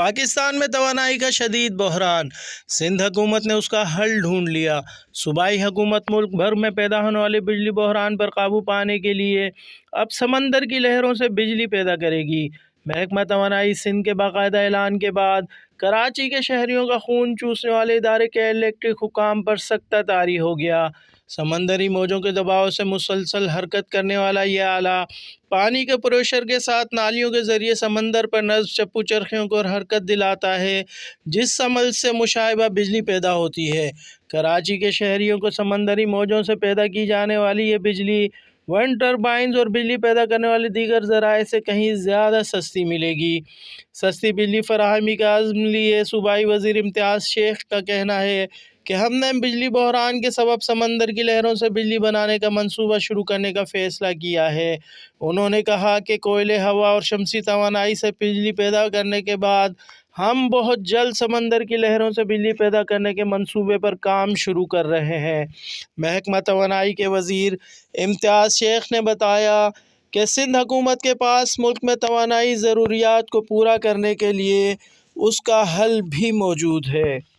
پاکستان میں توانائی کا شدید بحران، سندھ حکومت نے اس کا حل ڈھونڈ لیا۔ صوبائی حکومت ملک بھر میں پیدا ہونے والے بجلی بحران پر قابو پانے کے لیے اب سمندر کی لہروں سے بجلی پیدا کرے گی۔ محکمہ توانائی سندھ کے باقاعدہ اعلان کے بعد کراچی کے شہریوں کا خون چوسنے والے ادارے کے الیکٹرک حکام پر سکتہ طاری ہو گیا۔ سمندری موجوں کے دباؤ سے مسلسل حرکت کرنے والا یہ آلہ پانی کے پریشر کے ساتھ نالیوں کے ذریعے سمندر پر نصب چپو چرخیوں کو حرکت دلاتا ہے، جس عمل سے مشابہ بجلی پیدا ہوتی ہے۔ کراچی کے شہریوں کو سمندری موجوں سے پیدا کی جانے والی یہ بجلی ونڈ ٹربائنز اور بجلی پیدا کرنے والے دیگر ذرائع سے کہیں زیادہ سستی ملے گی۔ سستی بجلی فراہمی کا عزم لیے صوبائی وزیر امتیاز شیخ کا کہنا ہے کہ ہم نے بجلی بحران کے سبب سمندر کی لہروں سے بجلی بنانے کا منصوبہ شروع کرنے کا فیصلہ کیا ہے۔ انہوں نے کہا کہ کوئلے، ہوا اور شمسی توانائی سے بجلی پیدا کرنے کے بعد ہم بہت جلد سمندر کی لہروں سے بجلی پیدا کرنے کے منصوبے پر کام شروع کر رہے ہیں۔ محکمہ توانائی کے وزیر امتیاز شیخ نے بتایا کہ سندھ حکومت کے پاس ملک میں توانائی ضروریات کو پورا کرنے کے لیے اس کا حل بھی موجود ہے۔